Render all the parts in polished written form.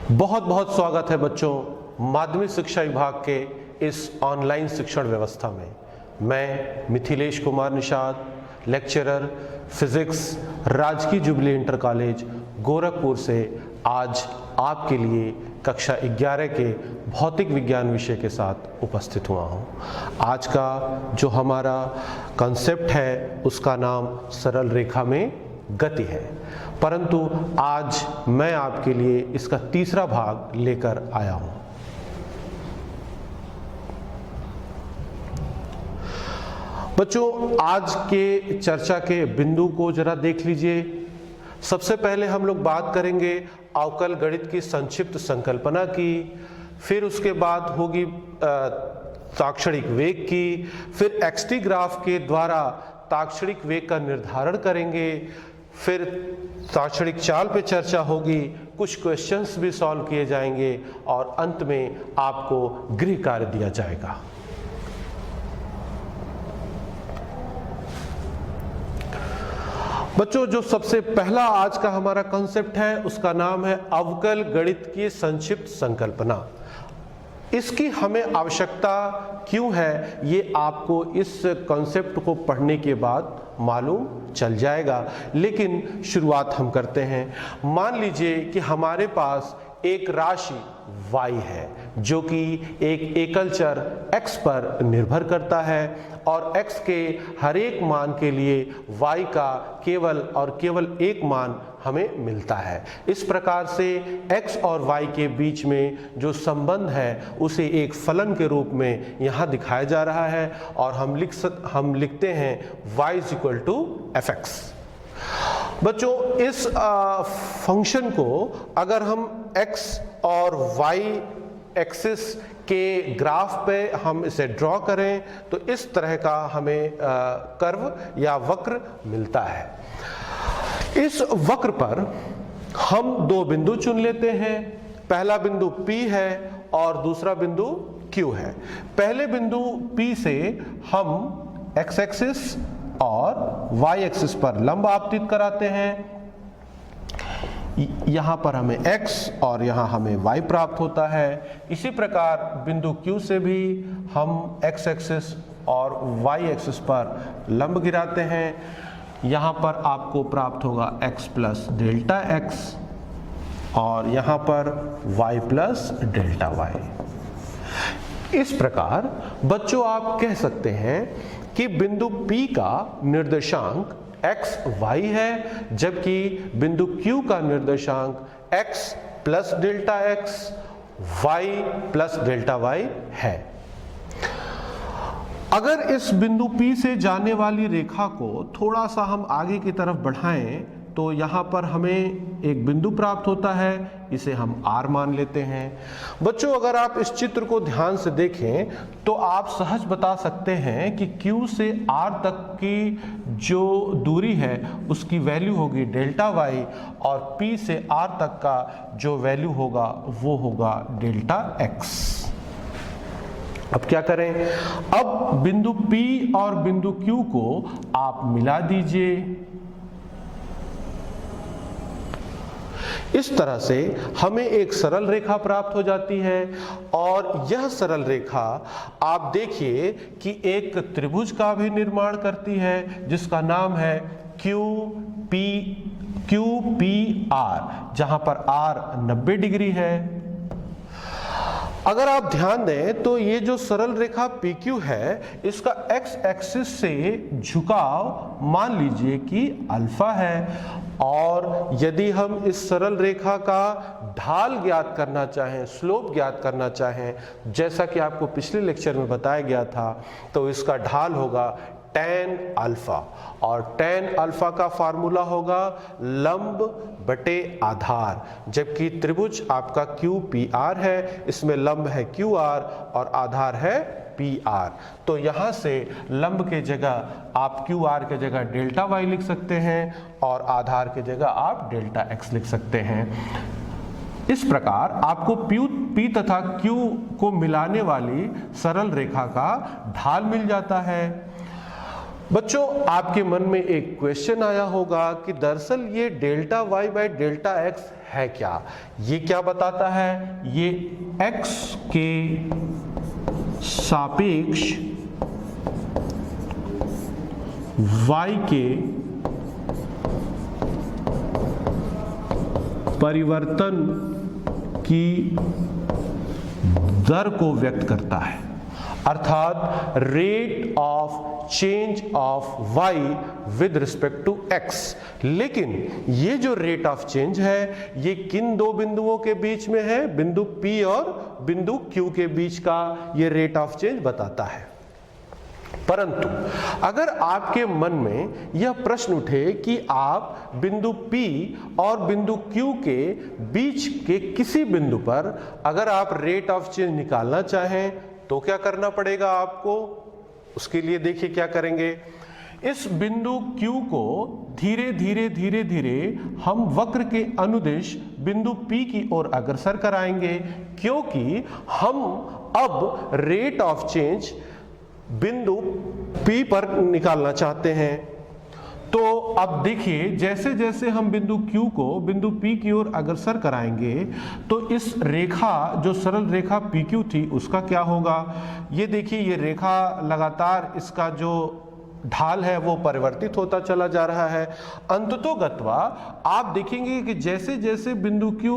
बहुत बहुत स्वागत है बच्चों माध्यमिक शिक्षा विभाग के इस ऑनलाइन शिक्षण व्यवस्था में। मैं मिथिलेश कुमार निषाद, लेक्चरर फिजिक्स, राजकीय जुबली इंटर कॉलेज गोरखपुर से आज आपके लिए कक्षा 11 के भौतिक विज्ञान विषय के साथ उपस्थित हुआ हूँ। आज का जो हमारा कॉन्सेप्ट है उसका नाम सरल रेखा में गति है, परंतु आज मैं आपके लिए इसका तीसरा भाग लेकर आया हूं। बच्चों, आज के चर्चा के बिंदु को जरा देख लीजिए। सबसे पहले हम लोग बात करेंगे अवकल गणित की संक्षिप्त संकल्पना की, फिर उसके बाद होगी ताक्षणिक वेग की, फिर एक्सटी ग्राफ के द्वारा ताक्षणिक वेग का निर्धारण करेंगे, फिर ताक्षणिक चाल पे चर्चा होगी, कुछ क्वेश्चंस भी सॉल्व किए जाएंगे और अंत में आपको गृह कार्य दिया जाएगा। बच्चों, जो सबसे पहला आज का हमारा कॉन्सेप्ट है उसका नाम है अवकल गणित की संक्षिप्त संकल्पना। इसकी हमें आवश्यकता क्यों है ये आपको इस कॉन्सेप्ट को पढ़ने के बाद मालूम चल जाएगा, लेकिन शुरुआत हम करते हैं। मान लीजिए कि हमारे पास एक राशि y है जो कि एक एकल चर x पर निर्भर करता है और x के हर एक मान के लिए y का केवल और केवल एक मान हमें मिलता है। इस प्रकार से x और y के बीच में जो संबंध है उसे एक फलन के रूप में यहाँ दिखाया जा रहा है और हम लिखते हैं y = fx। बच्चों, इस फंक्शन को अगर हम x और y एक्सिस के ग्राफ पे हम इसे ड्रॉ करें तो इस तरह का हमें कर्व या वक्र मिलता है। इस वक्र पर हम दो बिंदु चुन लेते हैं। पहला बिंदु P है और दूसरा बिंदु Q है। पहले बिंदु P से हम x एक्सिस और y एक्सिस पर लंब आपतित कराते हैं। यहां पर हमें x और यहां हमें y प्राप्त होता है। इसी प्रकार बिंदु Q से भी हम x एक्सिस और y एक्सिस पर लंब गिराते हैं। यहां पर आपको प्राप्त होगा x + डेल्टा x और यहां पर y + डेल्टा y। इस प्रकार बच्चों आप कह सकते हैं कि बिंदु P का निर्देशांक x y है, जबकि बिंदु Q का निर्देशांक x + delta x y + delta y है। अगर इस बिंदु P से जाने वाली रेखा को थोड़ा सा हम आगे की तरफ बढ़ाएं तो यहाँ पर हमें एक बिंदु प्राप्त होता है, इसे हम R मान लेते हैं। बच्चों, अगर आप इस चित्र को ध्यान से देखें तो आप सहज बता सकते हैं कि Q से R तक की जो दूरी है उसकी वैल्यू होगी डेल्टा y और P से R तक का जो वैल्यू होगा वो होगा डेल्टा x। अब क्या करें? अब बिंदु P और बिंदु Q को आप मिला दीजिए। इस तरह से हमें एक सरल रेखा प्राप्त हो जाती है और यह सरल रेखा आप देखिए कि एक त्रिभुज का भी निर्माण करती है जिसका नाम है QPR, जहां पर R 90 डिग्री है। अगर आप ध्यान दें तो ये जो सरल रेखा PQ है इसका x एक्सिस से झुकाव मान लीजिए कि अल्फा है और यदि हम इस सरल रेखा का ढाल ज्ञात करना चाहें, स्लोप ज्ञात करना चाहें, जैसा कि आपको पिछले लेक्चर में बताया गया था, तो इसका ढाल होगा tan अल्फा और tan अल्फा का फार्मूला होगा लंब बटे आधार। जबकि त्रिभुज आपका QPR है, इसमें लंब है QR और आधार है PR। तो यहाँ से लंब के जगह आप QR के जगह डेल्टा y लिख सकते हैं और आधार के जगह आप डेल्टा x लिख सकते हैं। इस प्रकार आपको P तथा Q को मिलाने वाली सरल रेखा का ढाल मिल जाता है। बच्चों, आपके मन में एक क्वेश्चन आया होगा कि दरअसल ये delta Y by delta X है क्या? ये क्या बताता है? ये एक्स के सापेक्ष वाई के परिवर्तन की दर को व्यक्त करता है, अर्थात rate of change of y with respect to x। लेकिन ये जो रेट ऑफ चेंज है ये किन दो बिंदुओं के बीच में है? बिंदु P और बिंदु Q के बीच का ये रेट ऑफ चेंज बताता है। परंतु अगर आपके मन में यह प्रश्न उठे कि आप बिंदु P और बिंदु Q के बीच के किसी बिंदु पर अगर आप रेट ऑफ चेंज निकालना चाहें तो क्या करना पड़ेगा आपको? उसके लिए देखिए क्या करेंगे। इस बिंदु Q को धीरे धीरे हम वक्र के अनुदिश बिंदु P की ओर अग्रसर कराएंगे, क्योंकि हम अब रेट ऑफ चेंज बिंदु P पर निकालना चाहते हैं। तो अब देखिए, जैसे जैसे हम बिंदु Q को बिंदु P की ओर अग्रसर कराएंगे तो इस रेखा, जो सरल रेखा PQ थी, उसका क्या होगा? ये देखिए, ये रेखा लगातार इसका जो ढाल है वो परिवर्तित होता चला जा रहा है। अंततोगत्वा आप देखेंगे कि जैसे जैसे बिंदु Q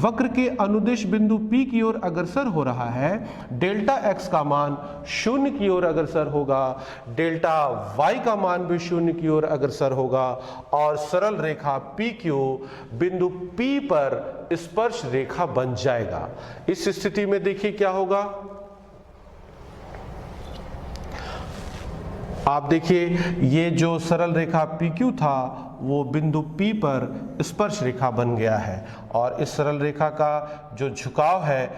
वक्र के अनुदिश बिंदु P की ओर अग्रसर हो रहा है, डेल्टा x का मान 0 की ओर अग्रसर होगा, डेल्टा y का मान भी 0 की ओर अग्रसर होगा और सरल रेखा PQ बिंदु P पर स्पर्श रेखा बन जाएगा। इस स्थिति में देखिए क्या होगा। आप देखिए, ये जो सरल रेखा PQ था वो बिंदु P पर स्पर्श रेखा बन गया है और इस सरल रेखा का जो झुकाव है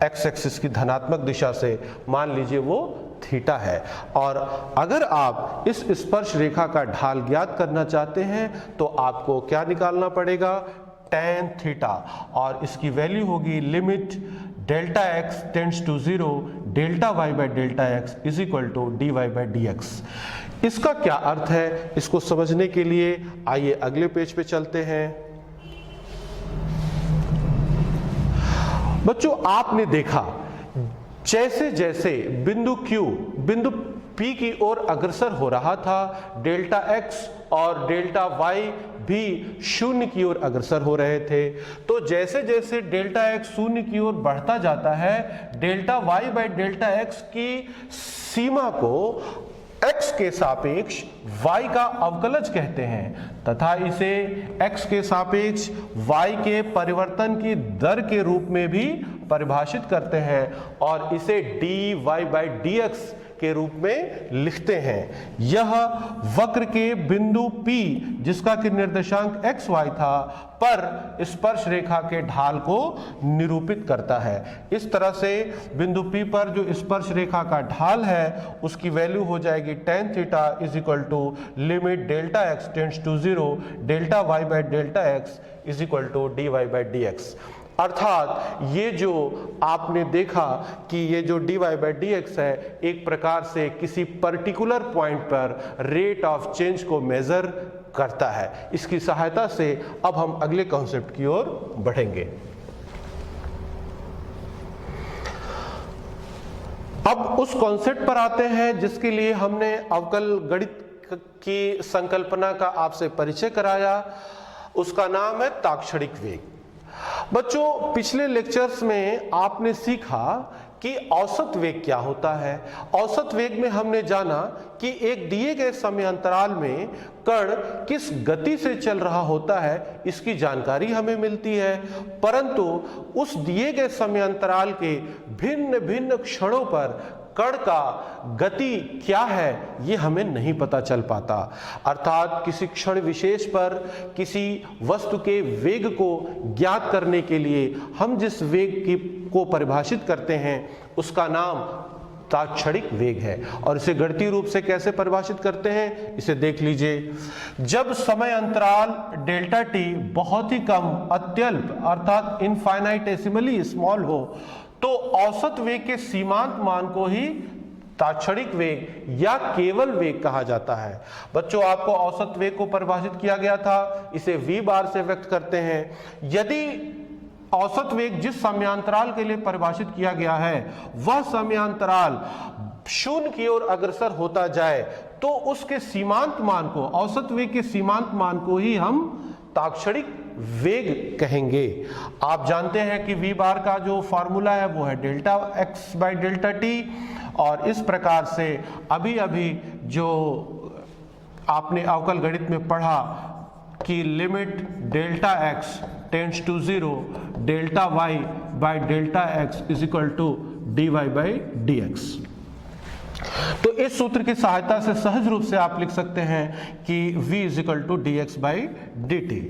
x एक्सिस की धनात्मक दिशा से, मान लीजिए वो थीटा है। और अगर आप इस स्पर्श रेखा का ढाल ज्ञात करना चाहते हैं तो आपको क्या निकालना पड़ेगा? tan थीटा, और इसकी वैल्यू होगी limit delta x tends to 0 delta y by delta x is equal to dy by dx। इसका क्या अर्थ है, इसको समझने के लिए आइए अगले पेज पे चलते हैं। बच्चों, आपने देखा जैसे जैसे बिंदु Q बिंदु P की ओर अग्रसर हो रहा था, डेल्टा x और डेल्टा y भी 0 की ओर अग्रसर हो रहे थे। तो जैसे जैसे डेल्टा x 0 की ओर बढ़ता जाता है, delta y by delta x की सीमा को x के सापेक्ष y का अवकलज कहते हैं तथा इसे x के सापेक्ष y के परिवर्तन की दर के रूप में भी परिभाषित करते हैं और इसे dy बाई dx के रूप में लिखते हैं। यह वक्र के बिंदु P, जिसका कि निर्देशांक xy था, पर स्पर्श रेखा के ढाल को निरूपित करता है। इस तरह से बिंदु P पर जो स्पर्श रेखा का ढाल है उसकी वैल्यू हो जाएगी tan theta is equal to limit delta x tends to 0 delta y by delta x is equal to dy by dx। अर्थात ये जो आपने देखा कि ये जो dy बाई dx है, एक प्रकार से किसी पर्टिकुलर पॉइंट पर रेट ऑफ चेंज को मेजर करता है। इसकी सहायता से अब हम अगले कॉन्सेप्ट की ओर बढ़ेंगे। अब उस कॉन्सेप्ट पर आते हैं जिसके लिए हमने अवकल गणित की संकल्पना का आपसे परिचय कराया। उसका नाम है ताक्षणिक वेग। बच्चों, पिछले लेक्चर्स में आपने सीखा कि औसत वेग क्या होता है। औसत वेग में हमने जाना कि एक दिए गए समय अंतराल में कण किस गति से चल रहा होता है, इसकी जानकारी हमें मिलती है, परंतु उस दिए गए समय अंतराल के भिन्न भिन्न क्षणों पर कण का गति क्या है ये हमें नहीं पता चल पाता। अर्थात किसी क्षण विशेष पर किसी वस्तु के वेग को ज्ञात करने के लिए हम जिस वेग को परिभाषित करते हैं उसका नाम ताक्षणिक वेग है। और इसे गणितीय रूप से कैसे परिभाषित करते हैं, इसे देख लीजिए। जब समय अंतराल डेल्टा टी बहुत ही कम, अत्यल्प अर्थात इनफाइनाइटेसिमली स्मॉल हो, तो औसत वेग के सीमांत मान को ही ताक्षणिक वेग या केवल वेग कहा जाता है। बच्चों, आपको औसत वेग को परिभाषित किया गया था, इसे v बार से व्यक्त करते हैं। यदि औसत वेग जिस समयांतराल के लिए परिभाषित किया गया है वह समयांतराल शून्य की ओर अग्रसर होता जाए तो उसके सीमांत मान को, औसत वेग के सीमांत मान को ही हम ताक्षणिक वेग कहेंगे। आप जानते हैं कि v बार का जो फॉर्मूला है वो है delta x by delta T, और इस प्रकार से अभी अभी जो आपने अवकल गणित में पढ़ा कि limit delta x tends to 0 delta y by delta x is equal to dy by dx। तो इस सूत्र की सहायता से सहज रूप से आप लिख सकते हैं कि v is equal to dx by dt।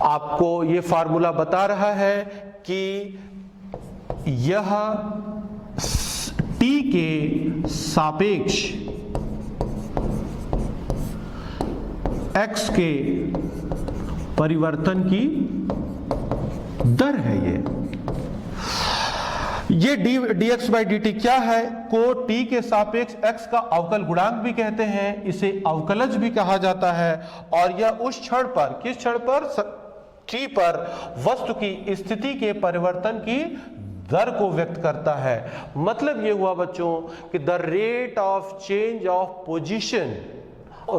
आपको ये फार्मूला बता रहा है कि यह t के सापेक्ष x के परिवर्तन की दर है। ये dx बाई dt क्या है? को t के सापेक्ष x का अवकल गुणांक भी कहते हैं, इसे अवकलज भी कहा जाता है, और यह उस क्षण पर, किस क्षण पर? t पर वस्तु की स्थिति के परिवर्तन की दर को व्यक्त करता है। मतलब ये हुआ बच्चों कि the rate of change of position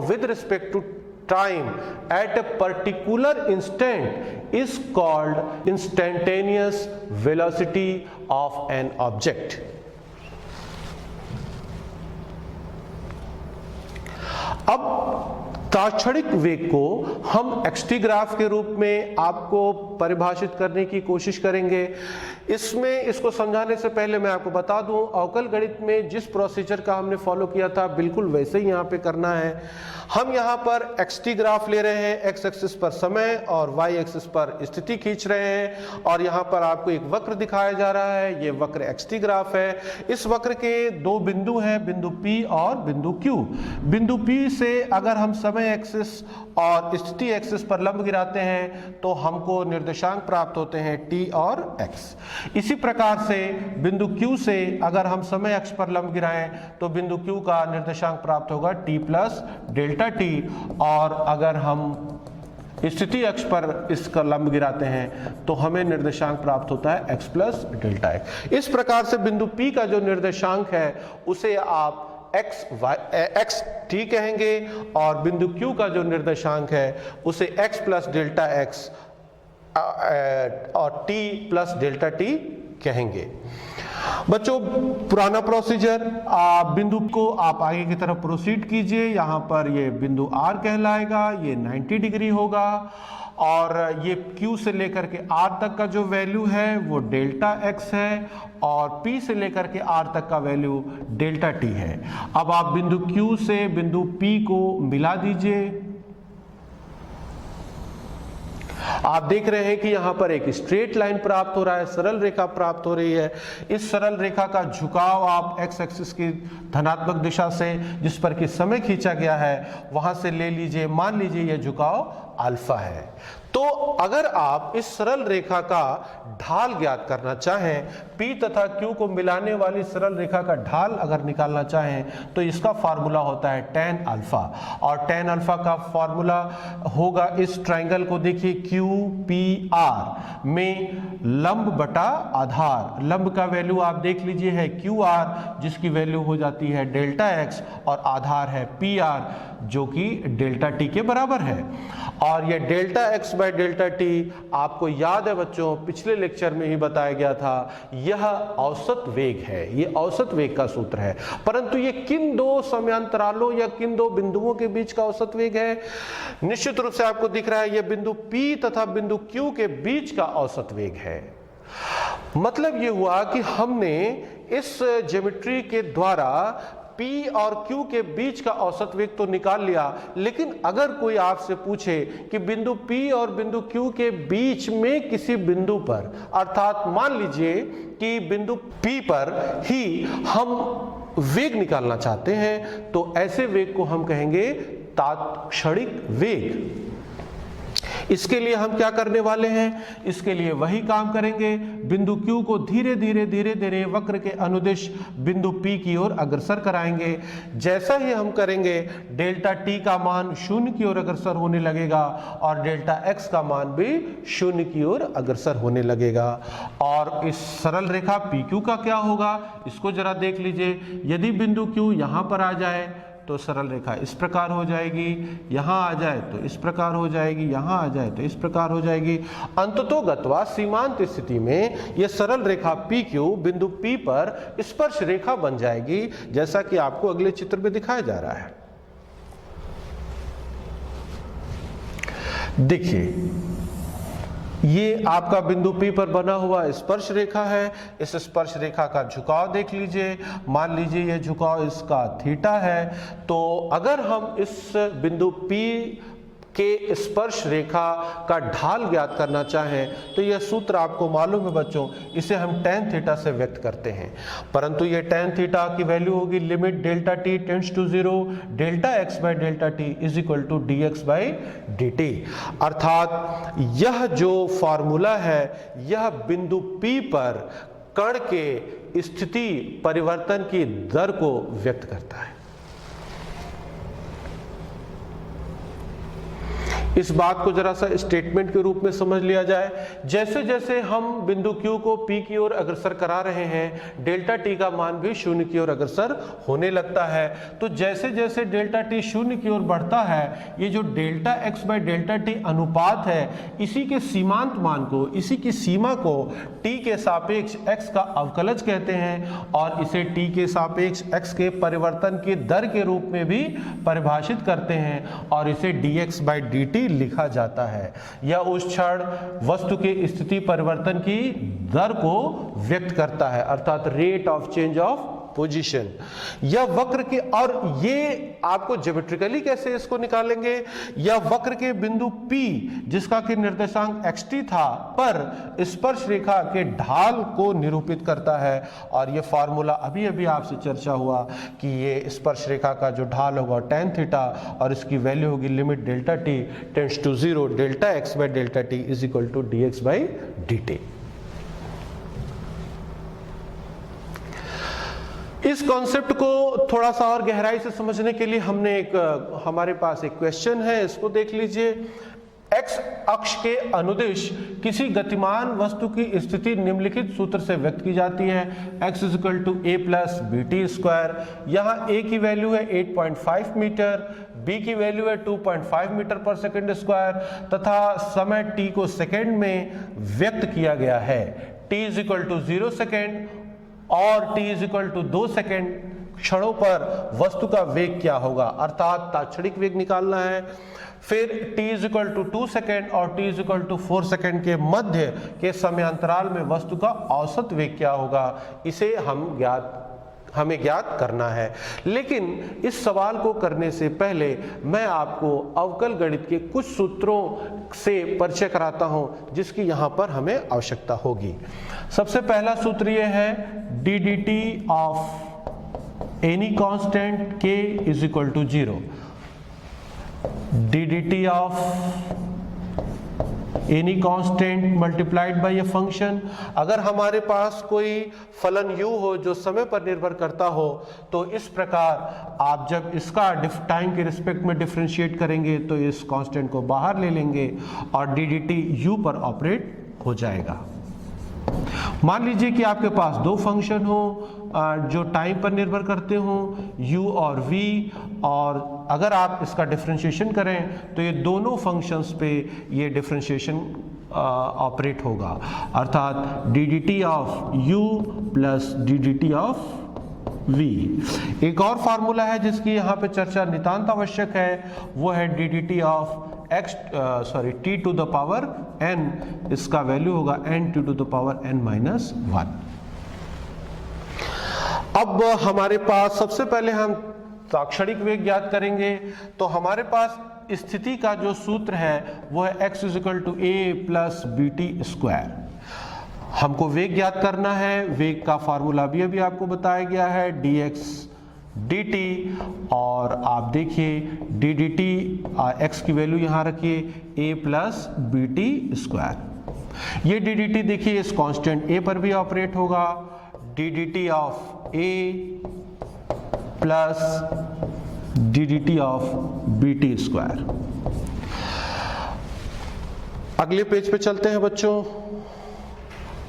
with respect to time at a particular instant is called instantaneous velocity of an object। अब ताक्षणिक वेग को हम xt ग्राफ के रूप में आपको परिभाषित करने की कोशिश करेंगे। इसमें इसको समझाने से पहले मैं आपको बता दूं, अवकल गणित में जिस प्रोसीजर का हमने फॉलो किया था बिल्कुल वैसे ही यहाँ पे करना है। हम यहाँ पर xt ग्राफ ले रहे हैं, x एक्सिस पर समय और y एक्सिस पर स्थिति खींच रहे हैं, और यहाँ पर आपको एक वक्र दिखाया जा रहा है, ये वक्र xt ग्राफ है। इस वक्र के दो बिंदु हैं, बिंदु P और बिंदु Q। बिंदु P से अगर हम समय एक्सिस और स्थिति एक्सिस पर लंब गिराते हैं तो हमको निर्देशांक प्राप्त होते हैं t और x। इसी प्रकार से बिंदु Q से अगर हम समय अक्ष पर लंब गिराएं तो बिंदु Q का निर्देशांक प्राप्त होगा t प्लस डेल्टा t, और अगर हम स्थिति अक्ष पर इसका लंब गिराते हैं तो हमें निर्देशांक प्राप्त होता है x प्लस डेल्टा x। इस प्रकार से बिंदु P का जो निर्देशांक है उसे आप x t कहेंगे, और बिंदु Q का जो निर्देशांक है उसे x प्लस डेल्टा x और t प्लस डेल्टा t कहेंगे। बच्चों, पुराना प्रोसीजर, बिंदु को आप आगे की तरफ प्रोसीड कीजिए। यहाँ पर ये बिंदु R कहलाएगा, ये 90 डिग्री होगा, और ये Q से लेकर के R तक का जो वैल्यू है वो डेल्टा x है, और P से लेकर के R तक का वैल्यू डेल्टा t है। अब आप बिंदु Q से बिंदु P को मिला दीजिए। आप देख रहे हैं कि यहाँ पर एक स्ट्रेट लाइन प्राप्त हो रहा है, सरल रेखा प्राप्त हो रही है। इस सरल रेखा का झुकाव आप x एक्सिस की धनात्मक दिशा से, जिस पर कि समय खींचा गया है, वहां से ले लीजिए। मान लीजिए यह झुकाव अल्फा है। तो अगर आप इस सरल रेखा का ढाल ज्ञात करना चाहें, P तथा Q को मिलाने वाली सरल रेखा का ढाल अगर निकालना चाहें तो इसका फार्मूला होता है tan अल्फा, और tan अल्फा का फार्मूला होगा, इस ट्रायंगल को देखिए, QPR में लंब बटा आधार। लंब का वैल्यू आप देख लीजिए है QR, जिसकी वैल्यू हो जाती है डेल्टा x, और आधार है PR जो कि डेल्टा t के बराबर है। और ये delta x by delta t आपको याद है बच्चों, पिछले लेक्चर में ही बताया गया था, यह औसत वेग है, ये औसत वेग का सूत्र है। परंतु ये किन दो समयांतरालों या किन दो बिंदुओं के बीच का औसत वेग है? निश्चित रूप से आपको दिख रहा है, यह बिंदु P तथा बिंदु Q के बीच का औसत वेग है। मतलब ये हुआ कि हमने इस ज्योमेट्री के द्वारा P और Q के बीच का औसत वेग तो निकाल लिया, लेकिन अगर कोई आपसे पूछे कि बिंदु P और बिंदु Q के बीच में किसी बिंदु पर, अर्थात मान लीजिए कि बिंदु P पर ही हम वेग निकालना चाहते हैं, तो ऐसे वेग को हम कहेंगे तात्क्षणिक वेग। इसके लिए हम क्या करने वाले हैं, इसके लिए वही काम करेंगे, बिंदु Q को धीरे धीरे वक्र के अनुदिश बिंदु P की ओर अग्रसर कराएंगे। जैसा ही हम करेंगे डेल्टा T का मान शून्य की ओर अग्रसर होने लगेगा और डेल्टा X का मान भी शून्य की ओर अग्रसर होने लगेगा। और इस सरल रेखा PQ का क्या होगा, इसको जरा देख लीजिए। यदि बिंदु Q यहां पर आ जाए तो सरल रेखा इस प्रकार हो जाएगी, यहां आ जाए तो इस प्रकार हो जाएगी, यहां आ जाए तो इस प्रकार हो जाएगी। अंततोगत्वा सीमांत स्थिति में यह सरल रेखा PQ बिंदु P पर स्पर्श रेखा बन जाएगी, जैसा कि आपको अगले चित्र में दिखाया जा रहा है। देखिए, ये आपका बिंदु P पर बना हुआ स्पर्श रेखा है। इस स्पर्श रेखा का झुकाव देख लीजिए, मान लीजिए यह झुकाव इसका थीटा है। तो अगर हम इस बिंदु P के स्पर्श रेखा का ढाल ज्ञात करना चाहें तो यह सूत्र आपको मालूम है बच्चों, इसे हम tan थीटा से व्यक्त करते हैं। परंतु यह tan थीटा की वैल्यू होगी limit delta t tends to 0 delta x by delta t is equal to dx by dt। अर्थात यह जो फॉर्मूला है यह बिंदु P पर कण के स्थिति परिवर्तन की दर को व्यक्त करता है। इस बात को जरा सा स्टेटमेंट के रूप में समझ लिया जाए। जैसे जैसे हम बिंदु Q को P की ओर अग्रसर करा रहे हैं, डेल्टा T का मान भी शून्य की ओर अग्रसर होने लगता है। तो जैसे जैसे डेल्टा T शून्य की ओर बढ़ता है, ये जो delta X by delta T अनुपात है, इसी के सीमांत मान को, इसी की सीमा को T के सापेक्ष X का अवकलज कहते हैं और इसे T के सापेक्ष X के परिवर्तन की दर के रूप में भी परिभाषित करते हैं और इसे dx बाई dt लिखा जाता है। यह उस क्षण वस्तु के स्थिति परिवर्तन की दर को व्यक्त करता है, अर्थात rate of change of position. यह वक्र के, और ये आपको ज्योमेट्रिकली कैसे इसको निकालेंगे, यह वक्र के बिंदु P जिसका कि निर्देशांक xt था पर स्पर्श रेखा के ढाल को निरूपित करता है। और यह फॉर्मूला अभी अभी आपसे चर्चा हुआ कि ये स्पर्श रेखा का जो ढाल होगा tan थीटा और इसकी वैल्यू होगी limit delta t tends to 0 delta x by delta t is equal to dx by dt। इस कॉन्सेप्ट को थोड़ा सा और गहराई से समझने के लिए हमारे पास एक क्वेश्चन है, इसको देख लीजिए। एक्स अक्ष के अनुदिश किसी गतिमान वस्तु की स्थिति निम्नलिखित सूत्र से व्यक्त की जाती है, x is equal to a plus B T square. यहाँ a की वैल्यू है 8.5 मीटर, b की वैल्यू है 2.5 मीटर पर सेकंड स्क्वायर तथा समय t को सेकंड में व्यक्त किया गया है। t is equal to 0 second और t is equal to 2 second क्षणों पर वस्तु का वेग क्या होगा, अर्थात तात्क्षणिक वेग निकालना है। फिर t is equal to 2 second और t is equal to 4 second के मध्य के समयांतराल में वस्तु का औसत वेग क्या होगा, इसे हमें ज्ञात करना है। लेकिन इस सवाल को करने से पहले मैं आपको अवकल गणित के कुछ सूत्रों से परिचय कराता हूं जिसकी यहां पर हमें आवश्यकता होगी। सबसे पहला सूत्र यह है D D T of any constant k is equal to 0। D D T of any constant multiplied by a function. अगर हमारे पास कोई फलन u हो जो समय पर निर्भर करता हो तो इस प्रकार आप जब इसका टाइम के रिस्पेक्ट में डिफरेंशिएट करेंगे तो इस कांस्टेंट को बाहर ले लेंगे और डी डी टी u पर ऑपरेट हो जाएगा। मान लीजिए कि आपके पास दो फंक्शन हो जो टाइम पर निर्भर करते हो u और v, और अगर आप इसका डिफरेंशिएशन करें तो ये दोनों फंक्शंस पे ये डिफरेंशिएशन ऑपरेट होगा, अर्थात D D T of u plus D D T of v। एक और फार्मूला है जिसकी यहाँ पे चर्चा नितांत आवश्यक है, वो है D D T of t to the power n, इसका वैल्यू होगा n to the power n minus 1। अब हमारे पास सबसे पहले हम तात्क्षणिक वेग ज्ञात करेंगे, तो हमारे पास स्थिति का जो सूत्र है वो है x is equal to a plus B T square. हमको वेग ज्ञात करना है, वेग का फार्मूला भी अभी आपको बताया गया है dx dt, और आप देखिए d dt x की वैल्यू यहाँ रखिए a plus B T square. ये d dt देखिए इस कांस्टेंट a पर भी ऑपरेट होगा, d dt of a plus d dt of B T square. अगले पेज पे चलते हैं बच्चों।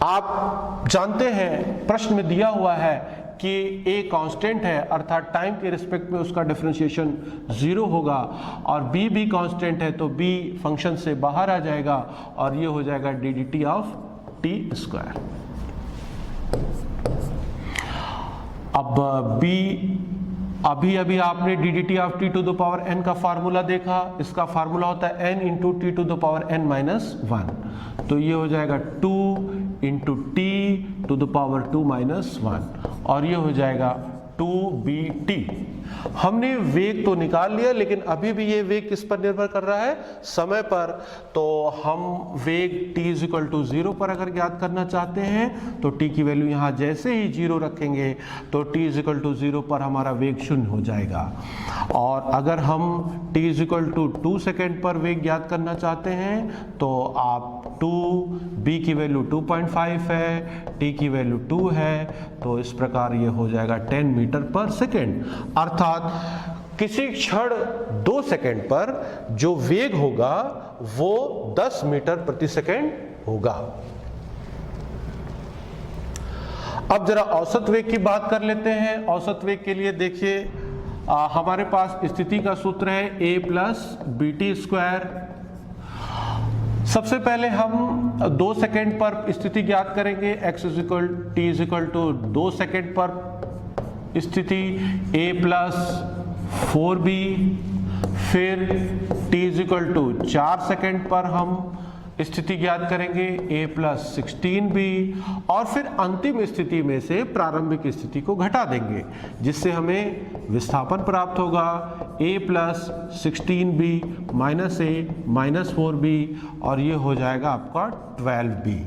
आप जानते हैं प्रश्न में दिया हुआ है कि a कांस्टेंट है, अर्थात टाइम के रिस्पेक्ट में उसका डिफरेंशिएशन 0 होगा, और b भी कांस्टेंट है तो b फंक्शन से बाहर आ जाएगा और ये हो जाएगा d dt of t square. अब अभी आपने d dt of t to the power n का फार्मूला देखा, इसका फार्मूला होता है n into T to the power n minus 1, तो ये हो जाएगा 2 into T to the power 2 minus 1, और ये हो जाएगा 2bt। हमने वेग तो निकाल लिया, लेकिन अभी भी ये वेग किस पर निर्भर कर रहा है? समय पर। तो हम वेग t इक्वल टू 0 पर अगर ज्ञात करना चाहते हैं तो t की वैल्यू यहाँ जैसे ही 0 रखेंगे तो t इक्वल टू 0 पर हमारा वेग 0 हो जाएगा। और अगर हम t इक्वल टू 2 सेकेंड पर वेग ज्ञात करना चाहते हैं तो आप 2, b की वैल्यू 2.5 है, t की वैल्यू 2 है, तो इस प्रकार ये हो जाएगा 10 मीटर पर सेकेंड। अर्थात किसी क्षण 2 सेकेंड पर जो वेग होगा वो 10 मीटर प्रति सेकेंड होगा। अब जरा औसत वेग की बात कर लेते हैं। औसत वेग के लिए देखिए हमारे पास स्थिति का सूत्र है a plus B T square. सबसे पहले हम 2 सेकेंड पर स्थिति ज्ञात करेंगे। t इक्वल टू 2 सेकेंड पर स्थिति a प्लस 4b, फिर t इक्वल टू 4 सेकेंड पर हम स्थिति ज्ञात करेंगे a प्लस 16b, और फिर अंतिम स्थिति में से प्रारंभिक स्थिति को घटा देंगे जिससे हमें विस्थापन प्राप्त होगा a plus 16b minus a minus 4b, और ये हो जाएगा आपका 12b।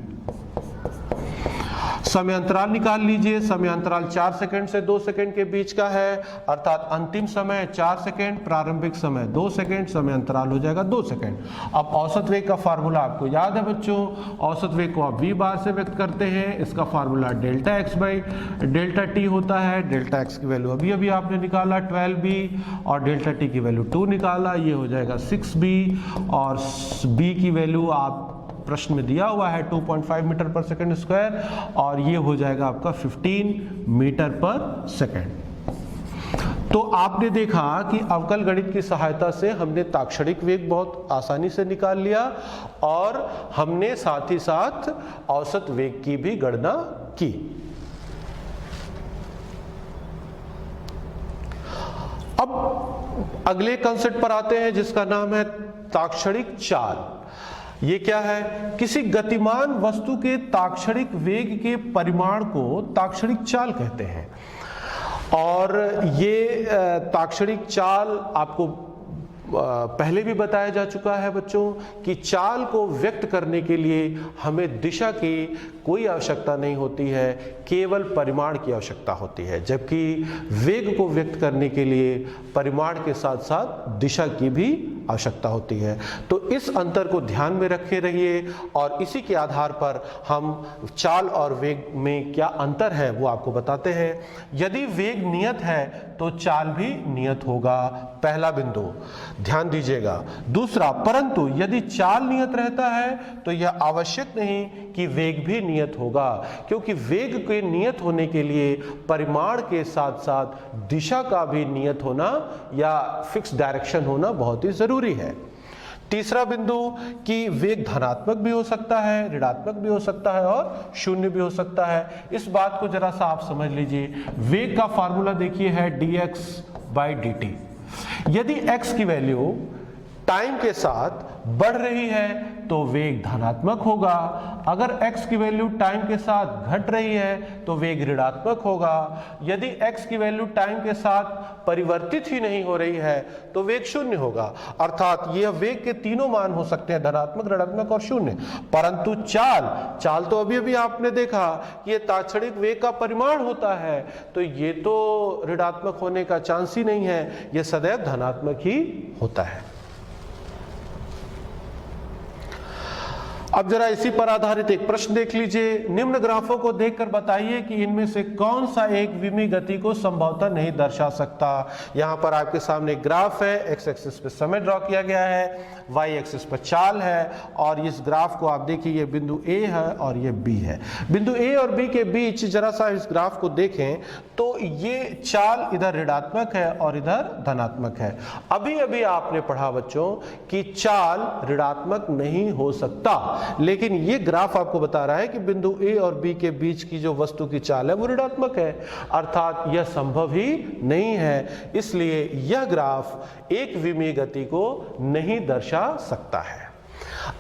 समय अंतराल निकाल लीजिए। समय अंतराल 4 सेकंड से 2 सेकंड के बीच का है, अर्थात अंतिम समय 4 सेकंड, प्रारंभिक समय 2 सेकंड, समय अंतराल हो जाएगा 2 सेकंड। अब औसत वेग का फार्मूला आपको याद है बच्चों। औसत वेग को आप v बार से व्यक्त करते हैं। इसका formula delta x by delta T होता है। डेल्टा x की वैल्यू अभी आपने निकाला 12b, और डेल्टा t की वैल्यू 2 निकाला, ये हो जाएगा 6b, और b की वैल्यू आप प्रश्न में दिया हुआ है 2.5 मीटर पर सेकंड स्क्वायर, और ये हो जाएगा आपका 15 मीटर पर सेकंड। तो आपने देखा कि अवकल गणित की सहायता से हमने ताक्षणिक वेग बहुत आसानी से निकाल लिया, और हमने साथ ही साथ औसत वेग की भी गणना की। अब अगले कंसेप्ट पर आते हैं जिसका नाम है ताक्षणिक चाल। ये क्या है? किसी गतिमान वस्तु के ताक्षणिक वेग के परिमाण को ताक्षणिक चाल कहते हैं। और ये ताक्षणिक चाल आपको पहले भी बताया जा चुका है बच्चों कि चाल को व्यक्त करने के लिए हमें दिशा की कोई आवश्यकता नहीं होती है, केवल परिमाण की आवश्यकता होती है, जबकि वेग को व्यक्त करने के लिए परिमाण के साथ साथ दिशा की भी आवश्यकता होती है। तो इस अंतर को ध्यान में रखे रहिए, और इसी के आधार पर हम चाल और वेग में क्या अंतर है वो आपको बताते हैं। यदि वेग नियत है तो चाल भी नियत होगा, पहला बिंदु ध्यान दीजिएगा। दूसरा, परंतु यदि चाल नियत रहता है तो यह आवश्यक नहीं कि वेग भी नियत होगा, क्योंकि वेग के नियत होने के लिए परिमाण के साथ साथ दिशा का भी नियत होना या फिक्स डायरेक्शन होना बहुत ही जरूरी है। तीसरा बिंदु कि वेग धनात्मक भी हो सकता है, ऋणात्मक भी हो सकता है और शून्य भी हो सकता है। इस बात को जरा सा आप समझ लीजिए। वेग का फार्मूला देखिए है dx बाई dt। यदि x की वैल्यू टाइम के साथ बढ़ रही है तो वेग धनात्मक होगा। अगर x की वैल्यू टाइम के साथ घट रही है तो वेग ऋणात्मक होगा। यदि x की वैल्यू टाइम के साथ परिवर्तित ही नहीं हो रही है तो वेग शून्य होगा। अर्थात यह वेग के तीनों मान हो सकते हैं, धनात्मक, ऋणात्मक और शून्य। परंतु चाल तो अभी आपने देखा कि यह तात्क्षणिक वेग का परिमाण होता है, तो ये तो ऋणात्मक होने का चांस ही नहीं है, यह सदैव धनात्मक ही होता है। अब जरा इसी पर आधारित एक प्रश्न देख लीजिए। निम्न ग्राफों को देखकर बताइए कि इनमें से कौन सा एक विमीय गति को संभवतः नहीं दर्शा सकता। यहां पर आपके सामने एक ग्राफ है, एक्स एक्सिस पे समय ड्रॉ किया गया है, वाई एक्सिस पर चाल है, और इस ग्राफ को आप देखिए, ये बिंदु ए है और ये बी है। बिंदु ए और बी के बीच जरा सा इस ग्राफ को देखें तो ये चाल इधर ऋणात्मक है और इधर धनात्मक है। अभी आपने पढ़ा बच्चों कि चाल ऋणात्मक नहीं हो सकता, लेकिन ये ग्राफ आपको बता रहा है कि बिंदु ए और बी के बीच की जो वस्तु की चाल है वो ऋणात्मक है, अर्थात यह संभव ही नहीं है। इसलिए यह ग्राफ एक विमीय गति को नहीं दर्शा सकता है।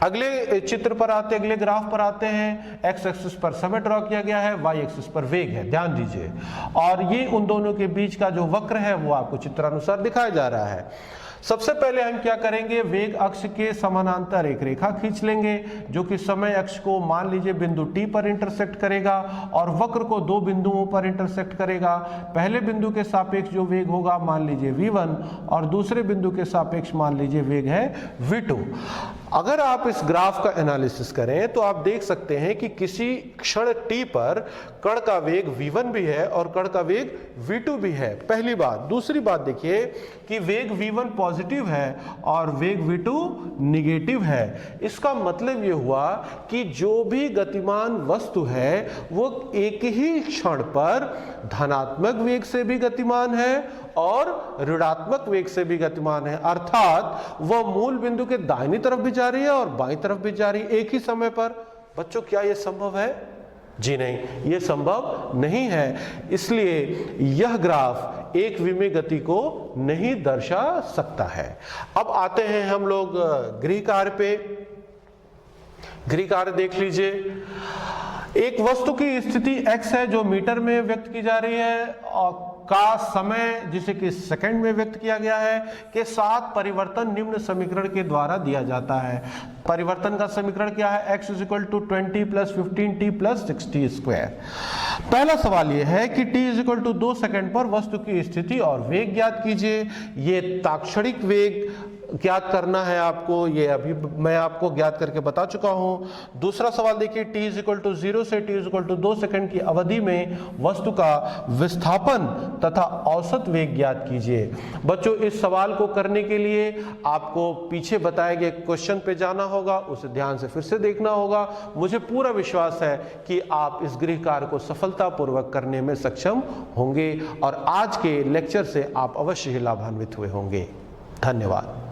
अगले चित्र पर आते, अगले ग्राफ पर आते हैं। एक्स एक्सिस पर समय ड्रॉ किया गया है, वाई एक्सिस पर वेग है, ध्यान दीजिए, और ये उन दोनों के बीच का जो वक्र है वो आपको चित्रानुसार दिखाया जा रहा है। सबसे पहले हम क्या करेंगे, वेग अक्ष के समानांतर एक रेखा खींच लेंगे जो कि समय अक्ष को मान लीजिए बिंदु T पर इंटरसेक्ट करेगा और वक्र को दो बिंदुओं पर इंटरसेक्ट करेगा। पहले बिंदु के सापेक्ष जो वेग होगा मान लीजिए v1 और दूसरे बिंदु के सापेक्ष मान लीजिए वेग है v2। अगर आप इस ग्राफ का एनालिसिस करें तो आप देख सकते हैं कि किसी क्षण t पर कण का वेग v1 भी है और कण का वेग v2 भी है, पहली बात। दूसरी बात देखिए कि वेग v1 पॉजिटिव है और वेग v2 निगेटिव है। इसका मतलब यह हुआ कि जो भी गतिमान वस्तु है वो एक ही क्षण पर धनात्मक वेग से भी गतिमान है और ऋणात्मक वेग से भी गतिमान है, अर्थात वह मूल बिंदु के दाहिनी तरफ भी जा रही है और बाईं तरफ भी जा रही है एक ही समय पर। बच्चों, क्या यह संभव है? जी नहीं, यह संभव नहीं है। इसलिए यह ग्राफ एक विमीय गति को नहीं दर्शा सकता है। अब आते हैं हम लोग गृह कार्य पे। गृह कार्य देख लीजिए। एक वस्तु की स्थिति x है जो मीटर में व्यक्त की जा रही है और का समय जिसे कि सेकंड में व्यक्त किया गया है के साथ परिवर्तन निम्न समीकरण के द्वारा दिया जाता है। परिवर्तन का समीकरण क्या है? x = 20 + 15t + 60 square. पहला सवाल यह है कि t = 2 सेकंड पर वस्तु की स्थिति और वेग ज्ञात कीजिए। ये तात्क्षणिक वेग ज्ञात करना है आपको, ये अभी मैं आपको ज्ञात करके बता चुका हूं। दूसरा सवाल देखिए, t = 0 से t = 2 सेकंड की अवधि में वस्तु का विस्थापन तथा औसत वेग ज्ञात कीजिए। बच्चों, इस सवाल को करने के लिए आपको पीछे बताए गए क्वेश्चन पे जाना होगा, उसे ध्यान से फिर से देखना होगा। मुझे पूरा विश्वास है कि आप इस गृह कार्य को सफलतापूर्वक करने में सक्षम होंगे और आज के लेक्चर से आप अवश्य ही लाभान्वित हुए होंगे। धन्यवाद।